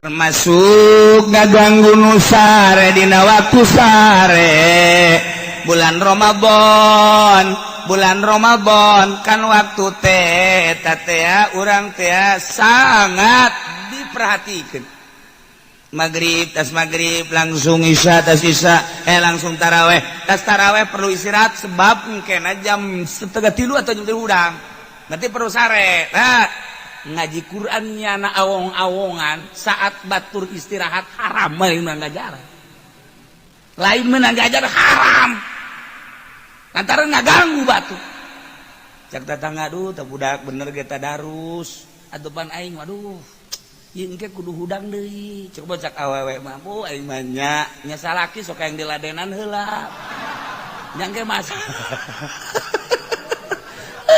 termasuk ngaganggu nu sare dina waktu sare bulan Ramadan kan waktu teh urang teh sangat diperhatikan maghrib langsung isya tas isya langsung taraweh perlu istirahat sebab mungkin jam 2:30 atau jam 3 udang nanti perlu sare ngaji Qur'annya na awong-awongan saat batur istirahat haram lain mengajar haram lantaran ngaganggu batu cak tetangga aduh tak budak bener kita darus adupan aing waduh ieu engke kudu hudang deui coba cak awewe mampu aing mah nya salaki sok yang diladenan heula nya engke mas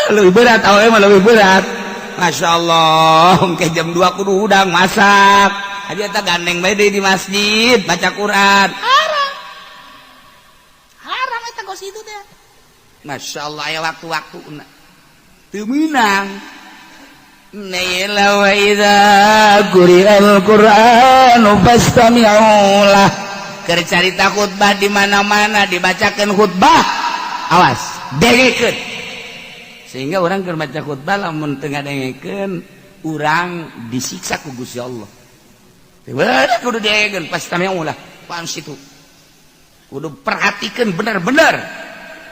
lebih berat awewe mah lebih berat. Masya Allah, ke jam 2 kudu udang masak. Aja tak gandeng bae di masjid baca Quran. Haram eta kos itu teh. Masya Allah aya waktu-waktu teu meunang. Naila wa idza quri'al Qur'anu fastami'u lah. Keur carita khutbah di mana-mana dibacakeun khutbah. Awas, dengekeun. Sehingga orang keur baca khutbah lamun teu ngadengekeun urang disiksa ku Gusti Allah. Bener kudu didengekeun pastami'u lah. Paham situ. Kudu perhatikeun bener-bener.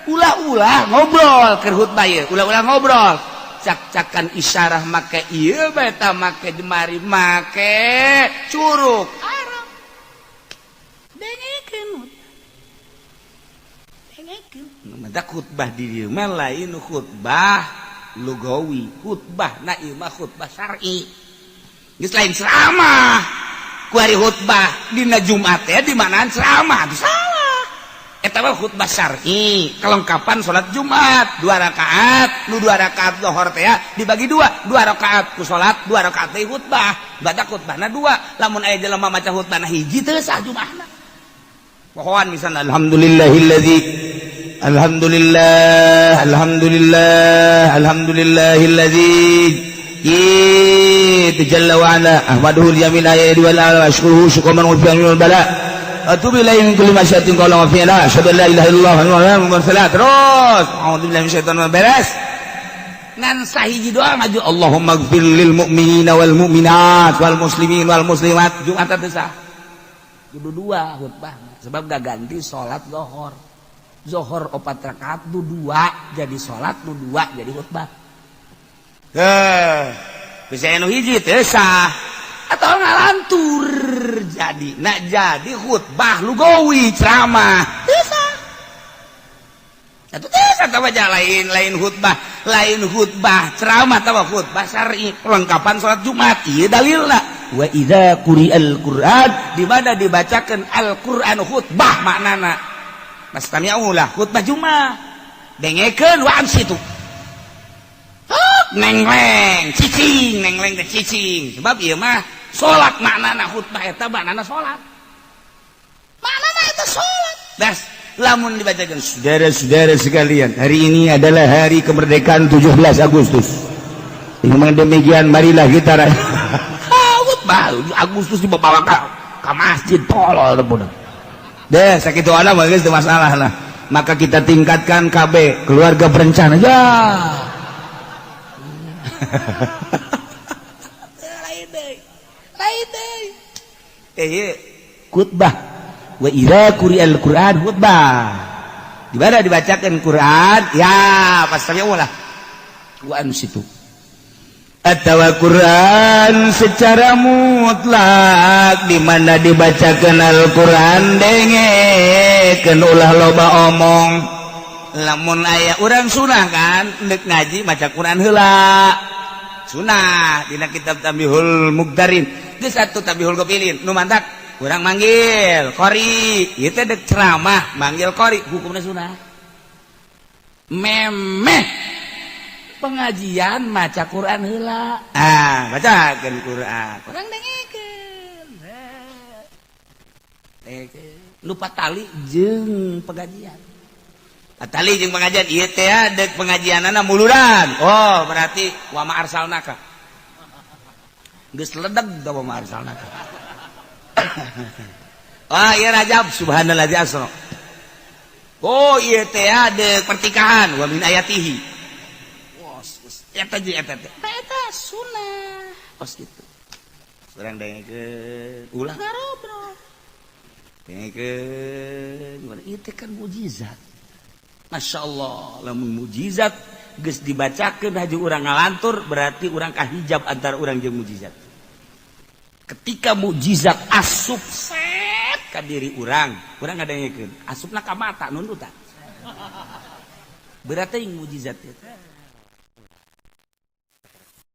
Ulah-ulah ngobrol keur khutbah ieu, ulah-ulah ngobrol. Cak-cakan isyarah make ieu bae ta make jemari make curug. Haram. Dengekeun. Mata khutbah di dieu mah lain khutbah lugawi, khutbah na ieu mah khutbah syar'i. Geus lain ceramah. Ku hari khutbah dina Jumat teh di manaan ceramah salah. Eta mah khutbah syar'i, kelengkapan salat Jumat 2 rakaat, nu 2 rakaat zuhur teh dibagi 2 rakaat ku salat, 2 rakaat teh khutbah. Badak khutbahna 2, lamun aya jelema maca khutbahna hiji teu sah Jumatna. Pohoan misalnya alhamdulillahilladzi jalla wa ala ahmaduhu al-yamin ayati wal ashkuruhu syukran wa fi'al bala atubu ilaihi min kulli ma syaitin qala wa fi'ala asyhadu an la ilaha illallah wa la ilaha illallah terus a'udzu billahi minasyaitonir rajim beres ngan sahiji doa maju Allahumma ighfir lil mu'minina wal mu'minat wal muslimin wal muslimat Jumat teh sah kudu 2 khutbah sebab gak ganti sholat zohor 4 rakaat nu 2 jadi sholat nu 2 jadi khutbah bisa anu hiji teu sah atau ngalantur jadi nak jadi khutbah lugawi ceramah teu sah atuh teu sah tah baca lain khutbah ceramah tah khutbah syar'i kelengkapan salat Jumat ieu dalilna wa idza quri'al Qur'an di mana dibacakan Al-Qur'an khutbah maknana mastami'u lah khutbah Jumat dengekeun wa situ nengleng cicing sebab ieu mah salat maknana khutbah eta maknana salat das lamun dibacakan saudara-saudara sekalian hari ini adalah hari kemerdekaan 17 Agustus dengan demikian marilah kita Agustus dibawa ke masjid tolol budak. Deh sakitu ada mah geus teu masalah lah. Maka kita tingkatkan KB keluarga berencana. Ya. Lain deui. Khutbah. Wa idza quri'al Qur'an khutbah. Di mana dibacakan Quran? Ya, pasti ulah. Wa anu situ. Atau Quran secara mutlak di mana dibacakan Al-Quran dengekeun ulah loba omong lamun aya urang sunah kan neuk ngaji maca Quran heula sunah dina kitab Tabihul Mugdarin geus atuh Tabihul Gopilin nu mantak urang manggil qori ieu teh deuk ceramah manggil qori hukumna sunah memeh pengajian maca Quran heula. Bacakeun Quran. Urang dengekeun. Lupa tali jeung pengajian. Tali jeung pengajian ieu teh deuk pengajianana muludan. Oh, berarti wa ma arsalnaka. Geus ledeg da wa ma arsalnaka. iya Rajab subhanallah asra. Oh iya teh ada pertikahan wa min ayatihi. Wos eta je eta teh. Eta sunah. Os kitu. Urang dengekeun ulah ngarobrol. Dengekeun ieu teh kan mukjizat. Masya Allah, lamun mukjizat geus dibacakeun haju urang ngalantur berarti urang kahijab antara urang jeung mukjizat. Ketika mukjizat asup set ka diri urang ngadengekeun, asupna ka mata nundutan. Berarti yang mukjizat itu.